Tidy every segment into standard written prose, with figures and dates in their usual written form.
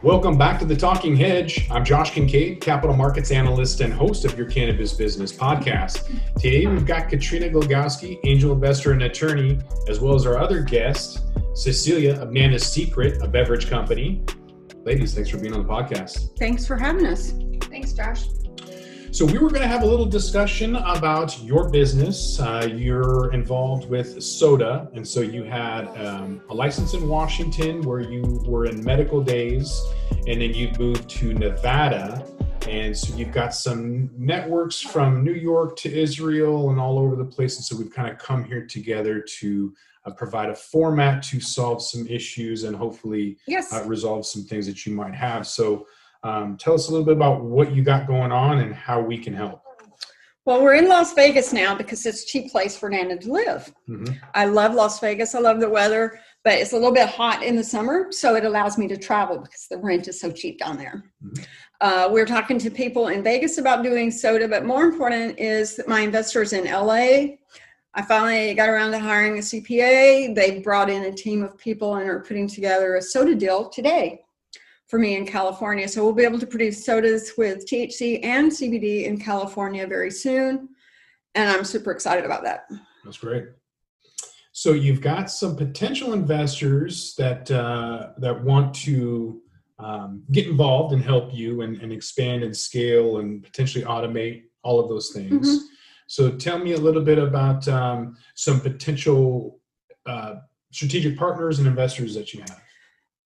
Welcome back to the Talking Hedge. I'm Josh Kincaid, Capital Markets Analyst and host of your Cannabis Business Podcast. Today we've got Katrina Glogowski, angel investor and attorney, as well as our other guest, Cecilia of Nana's Secret, a beverage company. Ladies, thanks for being on the podcast. Thanks for having us. Thanks, Josh. So we were going to have a little discussion about your business. You're involved with soda, and so you had a license in Washington where you were in medical days, and then you moved to Nevada, and so you've got some networks from New York to Israel and all over the place, and so we've kind of come here together to provide a format to solve some issues and hopefully resolve some things that you might have. So tell us a little bit about what you got going on and how we can help. Well, we're in Las Vegas now because it's a cheap place for Nana to live. Mm-hmm. I love Las Vegas. I love the weather, but it's a little bit hot in the summer, so it allows me to travel because the rent is so cheap down there. Mm-hmm. We're talking to people in Vegas about doing soda, but more important is that my investors in LA. I finally got around to hiring a CPA. They brought in a team of people and are putting together a soda deal today for me in California. So we'll be able to produce sodas with THC and CBD in California very soon. And I'm super excited about that. That's great. So you've got some potential investors that want to get involved and help you and expand and scale and potentially automate all of those things. Mm-hmm. So tell me a little bit about some potential strategic partners and investors that you have.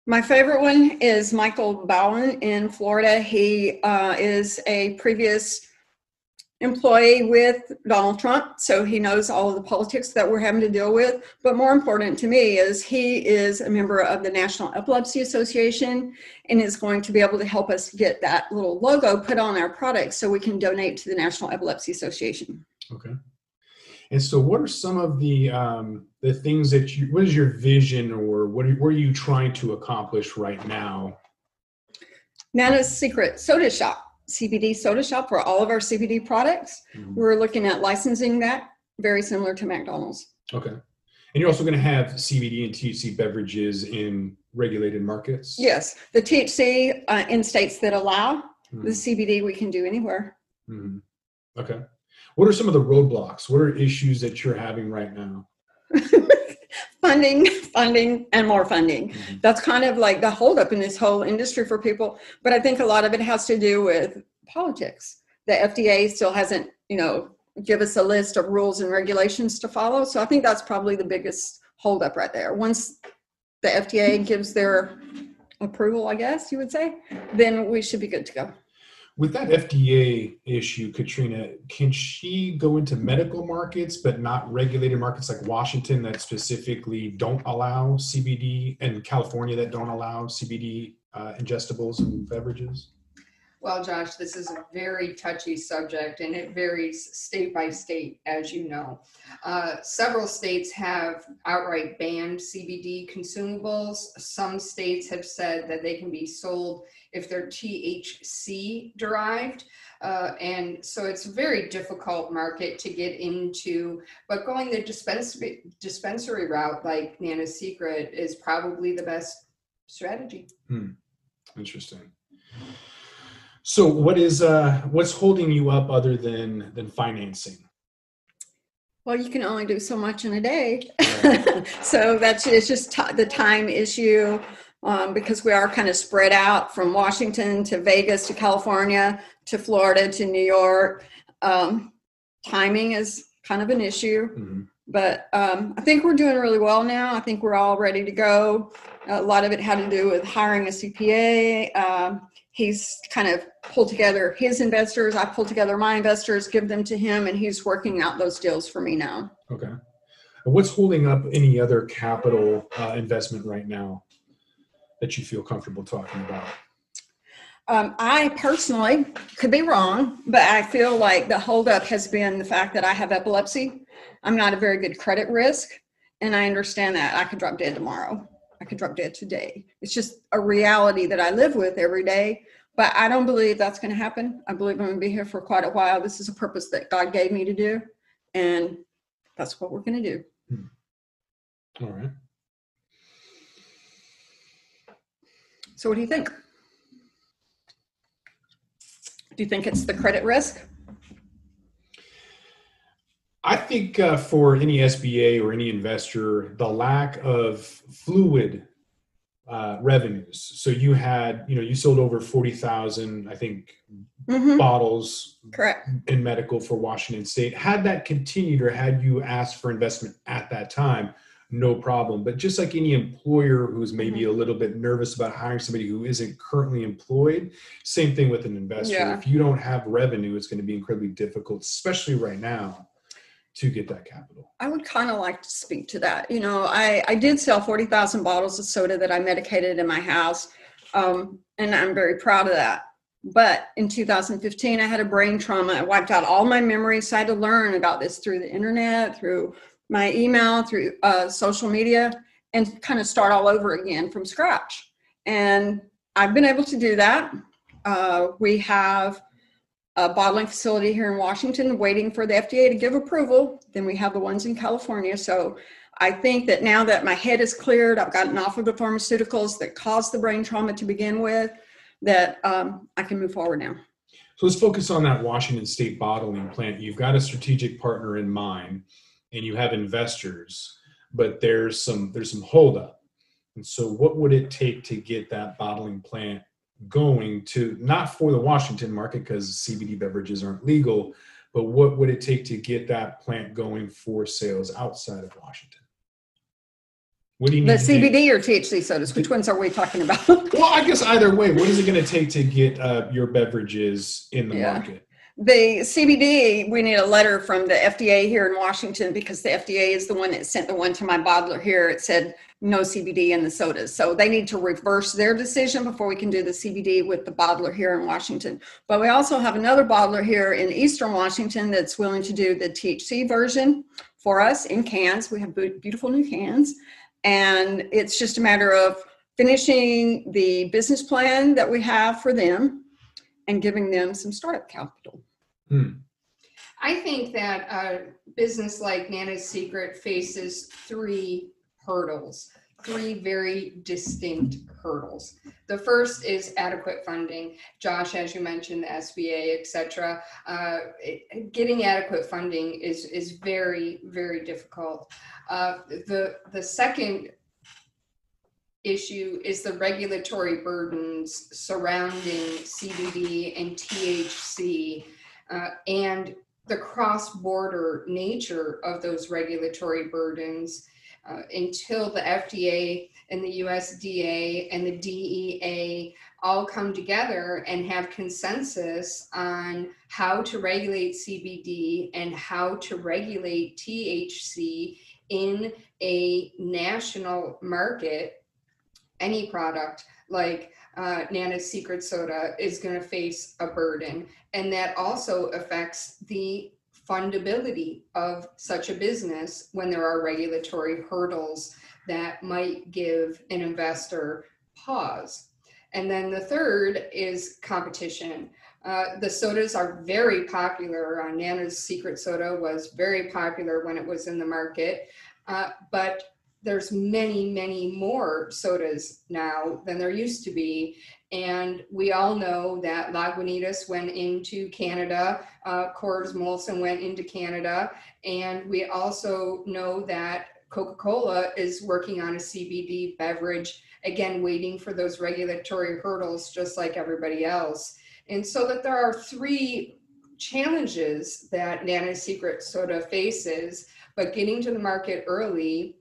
My favorite one is Michael Bowen in Florida. He is a previous employee with Donald Trump, so he knows all of the politics that we're having to deal with. But more important to me is he is a member of the National Epilepsy Association and is going to be able to help us get that little logo put on our products so we can donate to the National Epilepsy Association. Okay. And so what are some of the things that what is your vision or what are you trying to accomplish right now? Nana's Secret Soda Shop, CBD soda shop for all of our CBD products. Mm-hmm. We're looking at licensing that, very similar to McDonald's. Okay. And you're also going to have CBD and THC beverages in regulated markets? Yes. The THC in states that allow, the CBD we can do anywhere. Mm-hmm. Okay. What are some of the roadblocks? What are issues that you're having right now? Funding, and more funding. Mm-hmm. That's kind of like the holdup in this whole industry for people. But I think a lot of it has to do with politics. The FDA still hasn't, give us a list of rules and regulations to follow. So I think that's probably the biggest holdup right there. Once the FDA gives their approval, I guess you would say, then we should be good to go. With that FDA issue, Katrina, can she go into medical markets but not regulated markets like Washington that specifically don't allow CBD and California that don't allow CBD ingestibles and beverages? Well, Josh, this is a very touchy subject and it varies state by state, as you know. Several states have outright banned CBD consumables. Some states have said that they can be sold if they're THC derived. And so it's a very difficult market to get into, but going the dispensary route like Nana's Secret is probably the best strategy. Interesting. So what's holding you up other than financing? Well, you can only do so much in a day. Right. So it's just the time issue. Because we are kind of spread out from Washington to Vegas to California to Florida to New York. Timing is kind of an issue, mm-hmm. But I think we're doing really well now. I think we're all ready to go. A lot of it had to do with hiring a CPA. He's kind of pulled together his investors. I pulled together my investors, give them to him, and he's working out those deals for me now. Okay. What's holding up any other capital investment right now that you feel comfortable talking about? I personally could be wrong, but I feel like the holdup has been the fact that I have epilepsy. I'm not a very good credit risk, and I understand that I could drop dead tomorrow. I could drop dead today. It's just a reality that I live with every day, but I don't believe that's going to happen. I believe I'm going to be here for quite a while. This is a purpose that God gave me to do, and that's what we're going to do. All right. So what do you think? Do you think it's the credit risk? I think for any SBA or any investor, the lack of fluid revenues. So you had, you sold over 40,000, I think, bottles Correct. in medical for Washington State. Had that continued, or had you asked for investment at that time, no problem. But just like any employer who's maybe a little bit nervous about hiring somebody who isn't currently employed, same thing with an investor. Yeah. If you don't have revenue, it's going to be incredibly difficult, especially right now, to get that capital. I would kind of like to speak to that. I did sell 40,000 bottles of soda that I medicated in my house, and I'm very proud of that. But in 2015, I had a brain trauma. I wiped out all my memories. So I had to learn about this through the internet, through my email, through social media, and kind of start all over again from scratch. And I've been able to do that. We have a bottling facility here in Washington waiting for the FDA to give approval. Then we have the ones in California. So I think that now that my head is cleared, I've gotten off of the pharmaceuticals that caused the brain trauma to begin with, that I can move forward now. So let's focus on that Washington State bottling plant. You've got a strategic partner in mind, and you have investors, but there's some holdup. And so what would it take to get that bottling plant going, to not for the Washington market because CBD beverages aren't legal, but what would it take to get that plant going for sales outside of Washington? What do you need? The CBD or THC sodas? Which ones are we talking about? Well, I guess either way, what is it going to take to get your beverages in the market? The CBD, we need a letter from the FDA here in Washington, because the FDA is the one that sent the one to my bottler here. It said no CBD in the sodas. So they need to reverse their decision before we can do the CBD with the bottler here in Washington. But we also have another bottler here in Eastern Washington that's willing to do the THC version for us in cans. We have beautiful new cans. And it's just a matter of finishing the business plan that we have for them and giving them some startup capital. I think that a business like Nana's Secret faces three very distinct hurdles. The first is adequate funding. Josh, as you mentioned, the SBA, et cetera. Getting adequate funding is very, very difficult. The second issue is the regulatory burdens surrounding CBD and THC, and the cross-border nature of those regulatory burdens. Until the FDA and the USDA and the DEA all come together and have consensus on how to regulate CBD and how to regulate THC in a national market, any product like Nana's Secret Soda is going to face a burden. And that also affects the fundability of such a business when there are regulatory hurdles that might give an investor pause. And then the third is competition. The sodas are very popular. Nana's Secret Soda was very popular when it was in the market, but there's many, many more sodas now than there used to be. And we all know that Lagunitas went into Canada, Coors Molson went into Canada, and we also know that Coca-Cola is working on a CBD beverage, again, waiting for those regulatory hurdles, just like everybody else. And so that there are three challenges that Nana's Secret Soda faces, but getting to the market early,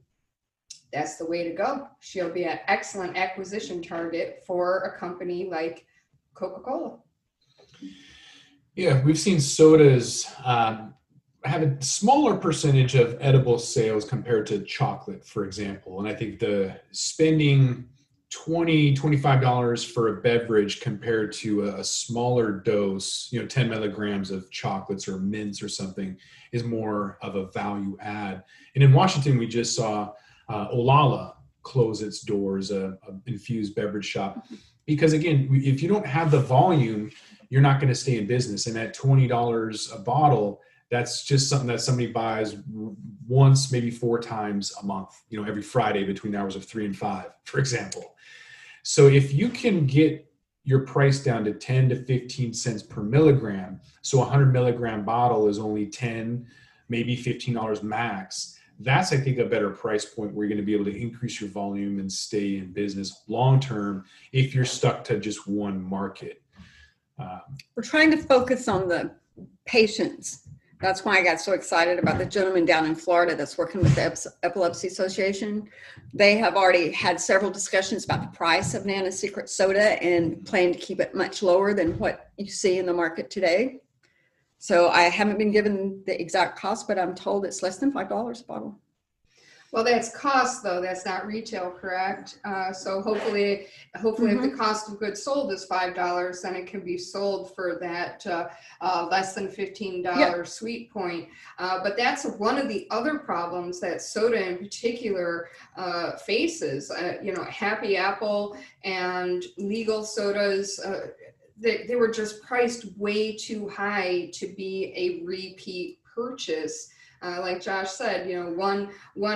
that's the way to go. She'll be an excellent acquisition target for a company like Coca-Cola. Yeah, we've seen sodas have a smaller percentage of edible sales compared to chocolate, for example. And I think the spending $20, $25 for a beverage compared to a smaller dose, 10 milligrams of chocolates or mints or something, is more of a value add. And in Washington, we just saw Olala close its doors, a infused beverage shop, because again, if you don't have the volume, you're not going to stay in business. And at $20 a bottle, that's just something that somebody buys once, maybe 4 times a month, every Friday between the hours of 3 and 5, for example. So if you can get, you're priced down to 10 to 15 cents per milligram. So a 100 milligram bottle is only 10, maybe $15 max. That's, I think, a better price point where you're going to be able to increase your volume and stay in business long-term if you're stuck to just one market. We're trying to focus on the patients. That's why I got so excited about the gentleman down in Florida that's working with the Epilepsy Association. They have already had several discussions about the price of Nana Secret Soda and plan to keep it much lower than what you see in the market today. So I haven't been given the exact cost, but I'm told it's less than $5 a bottle. Well, that's cost though. That's not retail, correct? So hopefully, if the cost of goods sold is $5, then it can be sold for that less than $15 sweet point. But that's one of the other problems that soda in particular faces. Happy Apple and legal sodas. They were just priced way too high to be a repeat purchase. Like Josh said, one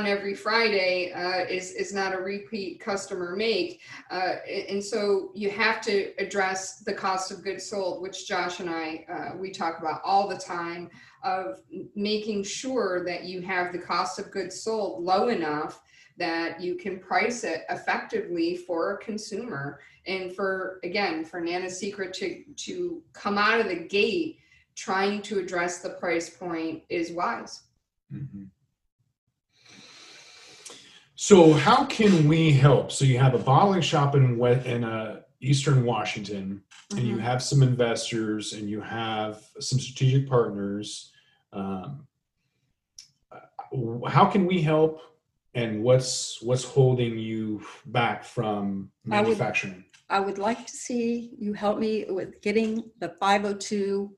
every Friday is not a repeat customer make. And so you have to address the cost of goods sold, which Josh and I, we talk about all the time, of making sure that you have the cost of goods sold low enough that you can price it effectively for a consumer. And for Nana Secret to come out of the gate trying to address the price point is wise. Mm-hmm. So how can we help? So you have a bottling shop in Eastern Washington, and you have some investors, and you have some strategic partners. How can we help? And what's holding you back from manufacturing? I would like to see you help me with getting the 502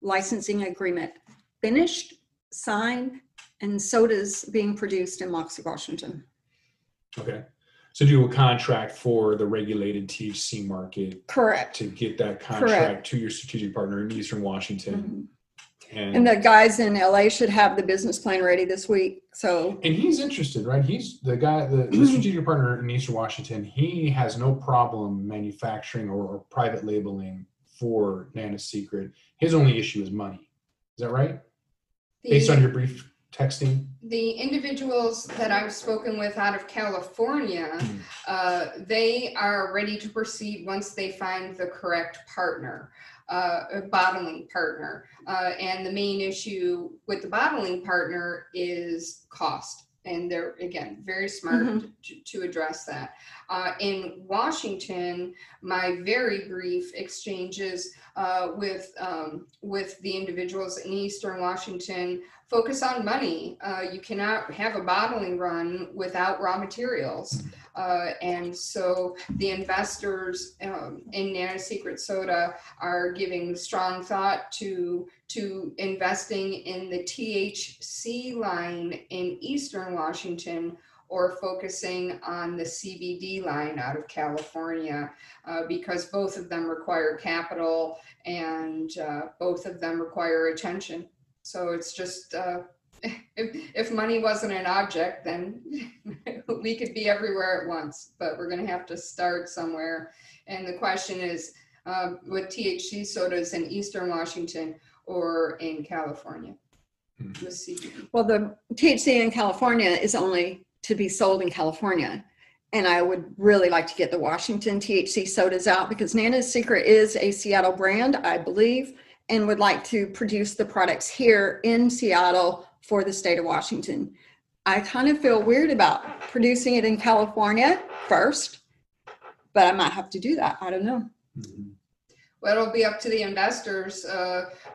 licensing agreement finished, signed, and sodas being produced in Moxie, Washington. Okay. So do a contract for the regulated THC market. Correct. To get that contract to your strategic partner in Eastern Washington. And the guys in LA should have the business plan ready this week. And he's interested, right? He's the guy, the strategic partner in Eastern Washington. He has no problem manufacturing or private labeling for Nana Secret. His only issue is money. Is that right? Based on your brief texting? The individuals that I've spoken with out of California, they are ready to proceed once they find the correct partner. A bottling partner. And the main issue with the bottling partner is cost. And they're, again, very smart to address that. In Washington, my very brief exchanges with the individuals in Eastern Washington focus on money. You cannot have a bottling run without raw materials. And so the investors in Nana Secret Soda are giving strong thought to investing in the THC line in Eastern Washington, or focusing on the CBD line out of California, because both of them require capital and both of them require attention. So it's just, if money wasn't an object, then we could be everywhere at once, but we're going to have to start somewhere. And the question is, with THC sodas in Eastern Washington or in California with CBD? Well, the THC in California is only to be sold in California. And I would really like to get the Washington THC sodas out, because Nana's Secret is a Seattle brand, I believe, and would like to produce the products here in Seattle for the state of Washington. I kind of feel weird about producing it in California first, but I might have to do that. I don't know. Well, it'll be up to the investors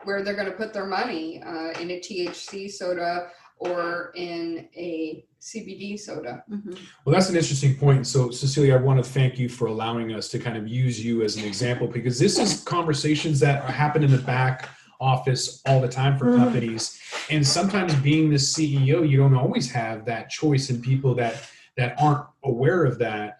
where they're going to put their money, in a THC soda or in a CBD soda. Well, that's an interesting point. So, Cecilia, I want to thank you for allowing us to kind of use you as an example, because this is conversations that happen in the back office all the time for companies. And sometimes being the CEO, you don't always have that choice, and people that aren't aware of that.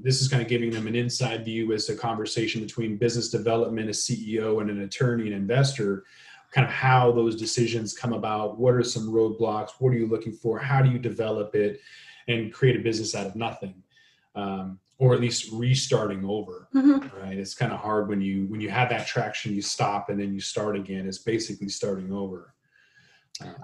This is kind of giving them an inside view as a conversation between business development, a CEO, and an attorney and investor, kind of how those decisions come about. What are some roadblocks? What are you looking for? How do you develop it and create a business out of nothing? or at least restarting over, right? It's kind of hard when you have that traction, you stop and then you start again. It's basically starting over.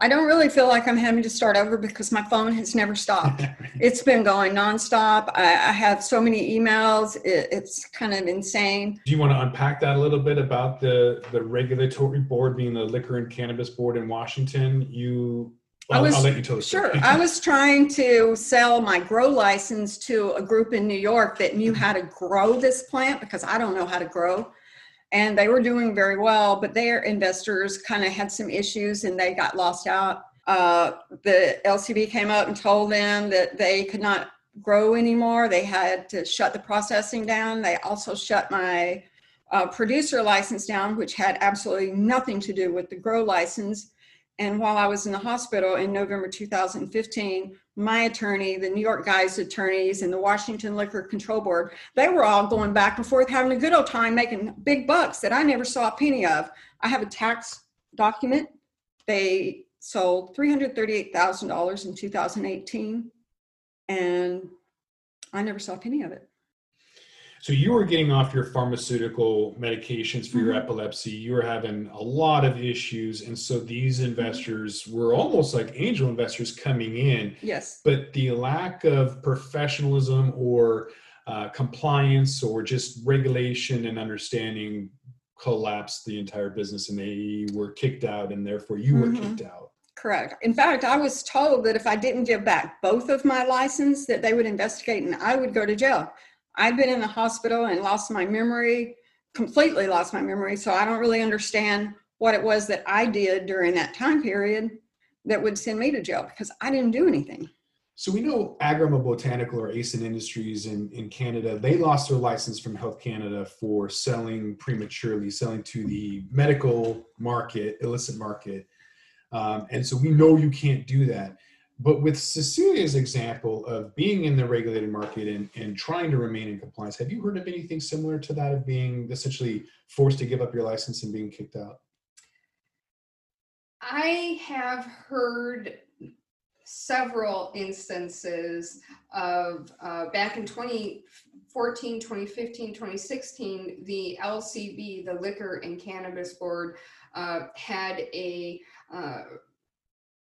I don't really feel like I'm having to start over because my phone has never stopped. It's been going nonstop. I have so many emails. It's kind of insane. Do you want to unpack that a little bit about the regulatory board being the Liquor and Cannabis Board in Washington? I'll let you tell the story. Sure. I was trying to sell my grow license to a group in New York that knew how to grow this plant because I don't know how to grow. And they were doing very well, but their investors kind of had some issues and they got lost out. The LCB came up and told them that they could not grow anymore. They had to shut the processing down. They also shut my producer license down, which had absolutely nothing to do with the grow license. And while I was in the hospital in November 2015, my attorney, the New York guys' attorneys, and the Washington Liquor Control Board, they were all going back and forth, having a good old time, making big bucks that I never saw a penny of. I have a tax document. They sold $338,000 in 2018, and I never saw a penny of it. So you were getting off your pharmaceutical medications for your epilepsy. You were having a lot of issues. And so these investors were almost like angel investors coming in. Yes. But the lack of professionalism or compliance or just regulation and understanding collapsed the entire business, and they were kicked out, and therefore you were kicked out. Correct. In fact, I was told that if I didn't give back both of my license, that they would investigate and I would go to jail. I've been in the hospital and completely lost my memory. So I don't really understand what it was that I did during that time period that would send me to jail because I didn't do anything. So we know Agrima Botanical or ASIN Industries in Canada, they lost their license from Health Canada for selling prematurely, selling to the medical market, illicit market. And so we know you can't do that. But with Cecilia's example of being in the regulated market and trying to remain in compliance, have you heard of anything similar to that, of being essentially forced to give up your license and being kicked out? I have heard several instances of back in 2014, 2015, 2016, the LCB, the Liquor and Cannabis Board, had a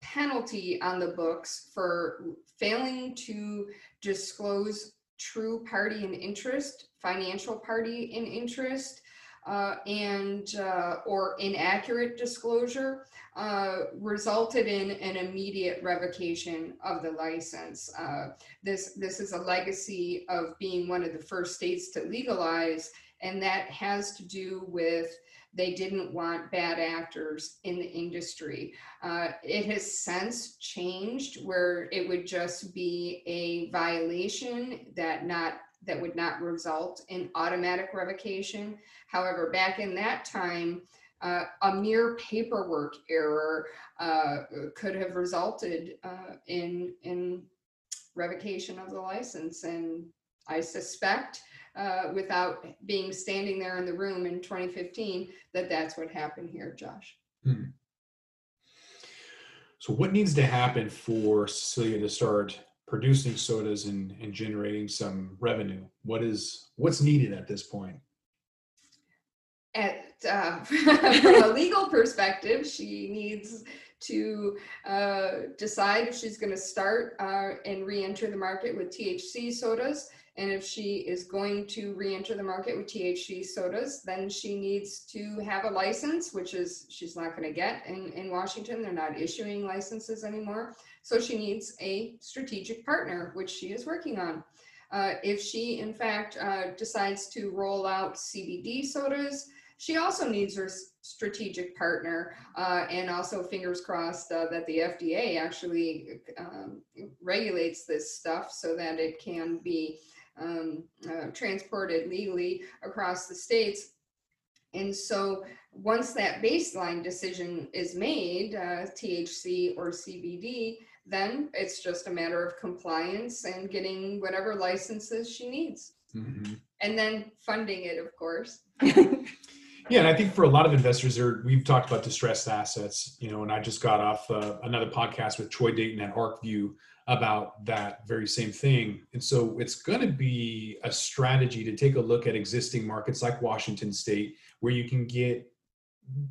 penalty on the books for failing to disclose true party in interest, financial party in interest, or inaccurate disclosure, resulted in an immediate revocation of the license. This is a legacy of being one of the first states to legalize, and that has to do with they didn't want bad actors in the industry. It has since changed where it would just be a violation that would not result in automatic revocation. However, back in that time, a mere paperwork error could have resulted in revocation of the license. And I suspect, without being standing there in the room in 2015, that's what happened here, Josh. So what needs to happen for Cecilia to start producing sodas and generating some revenue? What's needed at this point? From a legal perspective, she needs to decide if she's going to start and re-enter the market with THC sodas. And if she is going to re-enter the market with THC sodas, then she needs to have a license, which she's not going to get in Washington. They're not issuing licenses anymore. So she needs a strategic partner, which she is working on. If she, in fact, decides to roll out CBD sodas, she also needs her strategic partner, and also fingers crossed that the FDA actually regulates this stuff so that it can be transported legally across the states. And so once that baseline decision is made, THC or CBD, then it's just a matter of compliance and getting whatever licenses she needs. Mm-hmm. And then funding it, of course. Yeah, and I think for a lot of investors, we've talked about distressed assets, and I just got off another podcast with Troy Dayton at ArcView about that very same thing. And so it's going to be a strategy to take a look at existing markets like Washington State, where you can get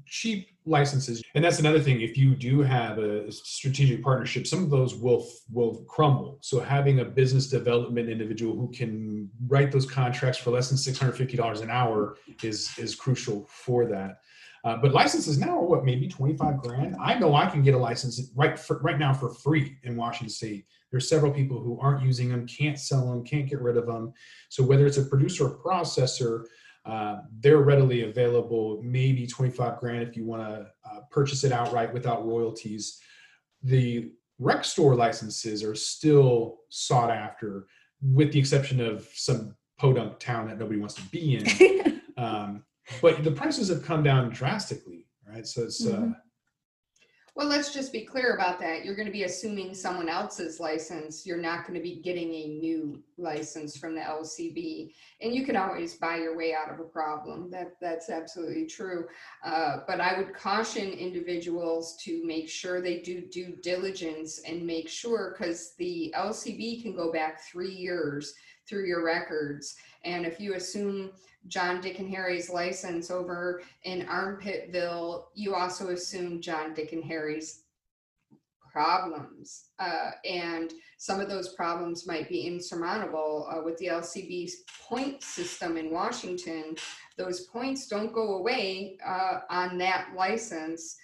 cheap licenses. And that's another thing. If you do have a strategic partnership, some of those will crumble. So having a business development individual who can write those contracts for less than $650 an hour is crucial for that. But licenses now are what, maybe 25 grand? I know I can get a license right now for free in Washington State. There's several people who aren't using them, can't sell them, can't get rid of them. So whether it's a producer or processor, they're readily available, maybe 25 grand if you want to purchase it outright without royalties. The rec store licenses are still sought after, with the exception of some podunk town that nobody wants to be in. But the prices have come down drastically, right? So it's well, let's just be clear about that. You're going to be assuming someone else's license. You're not going to be getting a new license from the LCB, and you can always buy your way out of a problem. That's absolutely true. But I would caution individuals to make sure they do due diligence and make sure, because the LCB can go back 3 years through your records. And if you assume John, Dick, and Harry's license over in Armpitville, you also assume John, Dick, and Harry's problems. And some of those problems might be insurmountable. With the LCB's point system in Washington, those points don't go away on that license.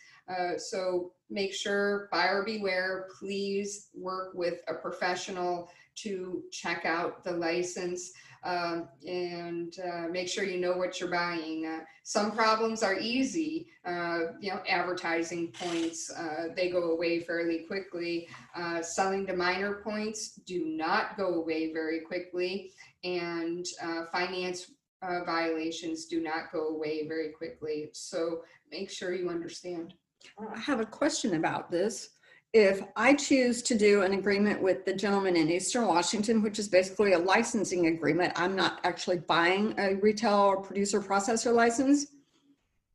So make sure, buyer beware, please work with a professional to check out the license. And make sure you know what you're buying. Some problems are easy, advertising points, they go away fairly quickly. Selling to minor points do not go away very quickly, and finance violations do not go away very quickly. So make sure you understand. I have a question about this. If I choose to do an agreement with the gentleman in Eastern Washington, which is basically a licensing agreement, I'm not actually buying a retail or producer processor license.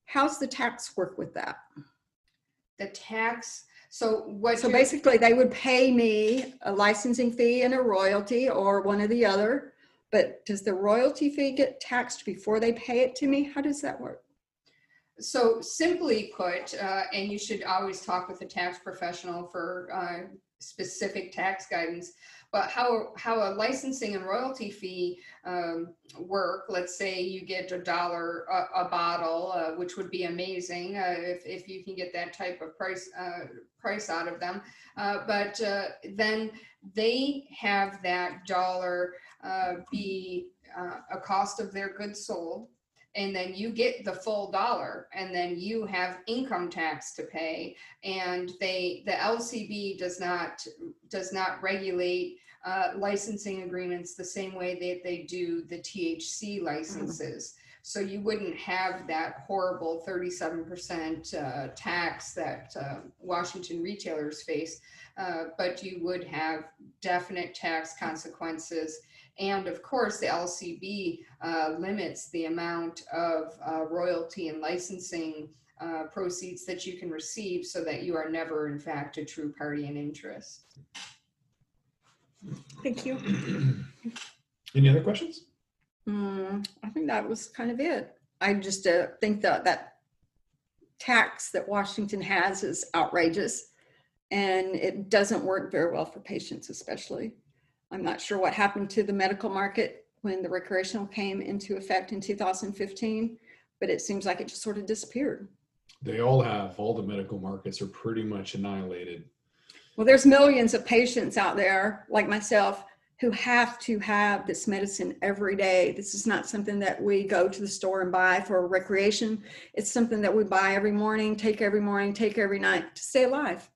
How's the tax work with that? The tax, so basically they would pay me a licensing fee and a royalty, or one or the other, but does the royalty fee get taxed before they pay it to me? How does that work? So simply put, and you should always talk with a tax professional for specific tax guidance, but how a licensing and royalty fee work, let's say you get $1 a bottle, which would be amazing if you can get that type of price out of them. But then they have that dollar be a cost of their goods sold. And then you get the full dollar, and then you have income tax to pay. And the LCB does not regulate licensing agreements the same way that they do the THC licenses. So you wouldn't have that horrible 37% tax that Washington retailers face, but you would have definite tax consequences. And of course, the LCB limits the amount of royalty and licensing proceeds that you can receive, so that you are never, in fact, a true party in interest. Thank you. Any other questions? I think that was kind of it. I just think that tax that Washington has is outrageous, and it doesn't work very well for patients, especially. I'm not sure what happened to the medical market when the recreational came into effect in 2015, but it seems like it just sort of disappeared. They all have. All the medical markets are pretty much annihilated. Well, there's millions of patients out there like myself who have to have this medicine every day. This is not something that we go to the store and buy for recreation. It's something that we buy every morning, take every night to stay alive.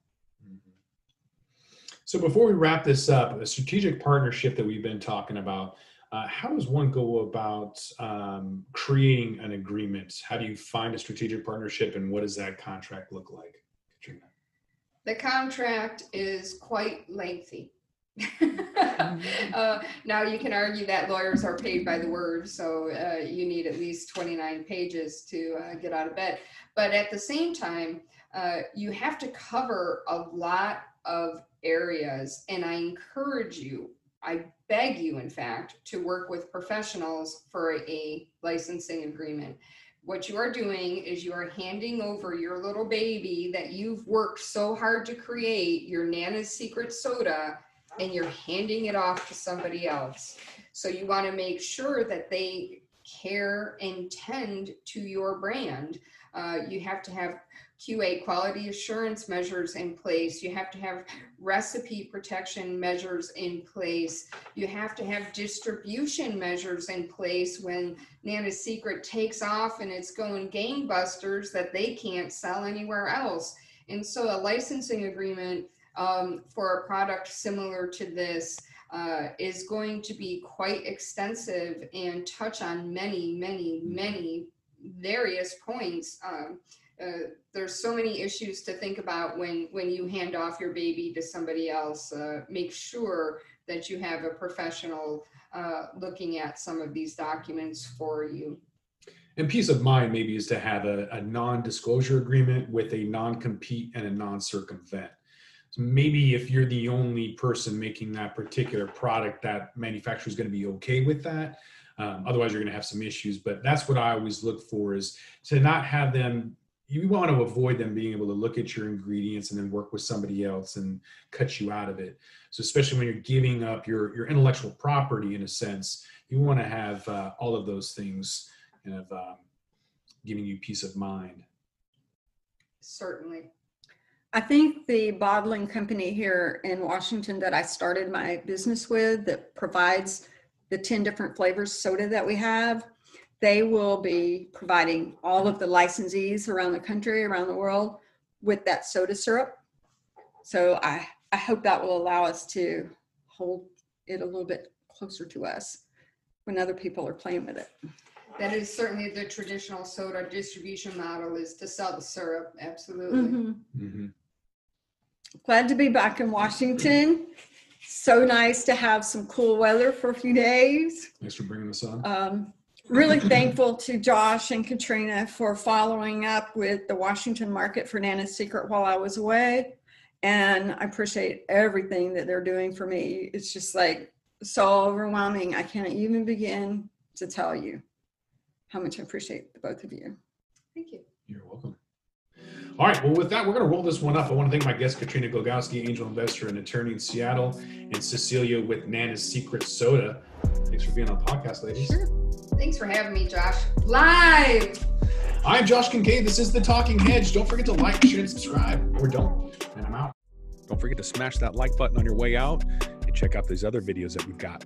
So before we wrap this up, a strategic partnership that we've been talking about, how does one go about creating an agreement? How do you find a strategic partnership, and what does that contract look like, Katrina? The contract is quite lengthy. Now you can argue that lawyers are paid by the word, so you need at least 29 pages to get out of bed. But at the same time, you have to cover a lot of areas. And I encourage you, I beg you, in fact, to work with professionals for a licensing agreement. What you are doing is you are handing over your little baby that you've worked so hard to create, your Nana's Secret Soda, and you're handing it off to somebody else. So you want to make sure that they care and tend to your brand. You have to have QA, quality assurance measures, in place. You have to have recipe protection measures in place. You have to have distribution measures in place when Nana's Secret takes off and it's going gangbusters that they can't sell anywhere else. And so a licensing agreement for a product similar to this is going to be quite extensive and touch on many various points. There's so many issues to think about when you hand off your baby to somebody else. Make sure that you have a professional looking at some of these documents for you. And peace of mind maybe is to have a non-disclosure agreement with a non-compete and a non-circumvent. So maybe if you're the only person making that particular product, that manufacturer is going to be okay with that. Otherwise, you're going to have some issues. But that's what I always look for, is to not have them. You want to avoid them being able to look at your ingredients and then work with somebody else and cut you out of it. So especially when you're giving up your intellectual property, in a sense, you want to have all of those things kind of giving you peace of mind. Certainly. I think the bottling company here in Washington that I started my business with, that provides the 10 different flavors soda that we have, they will be providing all of the licensees around the country, around the world, with that soda syrup. So I hope that will allow us to hold it a little bit closer to us when other people are playing with it. That is certainly the traditional soda distribution model, is to sell the syrup. Absolutely. Mm-hmm. Mm-hmm. Glad to be back in Washington. So nice to have some cool weather for a few days. Thanks for bringing us on. Really thankful to Josh and Katrina for following up with the Washington market for Nana's Secret while I was away. And I appreciate everything that they're doing for me. It's just like so overwhelming. I can't even begin to tell you how much I appreciate the both of you. Thank you. You're welcome. All right, well, with that, we're going to roll this one up. I want to thank my guests, Katrina Glogowski, angel investor and attorney in Seattle, and Cecilia with Nana's Secret Soda. Thanks for being on the podcast, ladies. Sure. Thanks for having me, Josh. Live! I'm Josh Kincaid. This is the Talking Hedge. Don't forget to like, share, and subscribe, or don't. And I'm out. Don't forget to smash that like button on your way out and check out these other videos that we've got.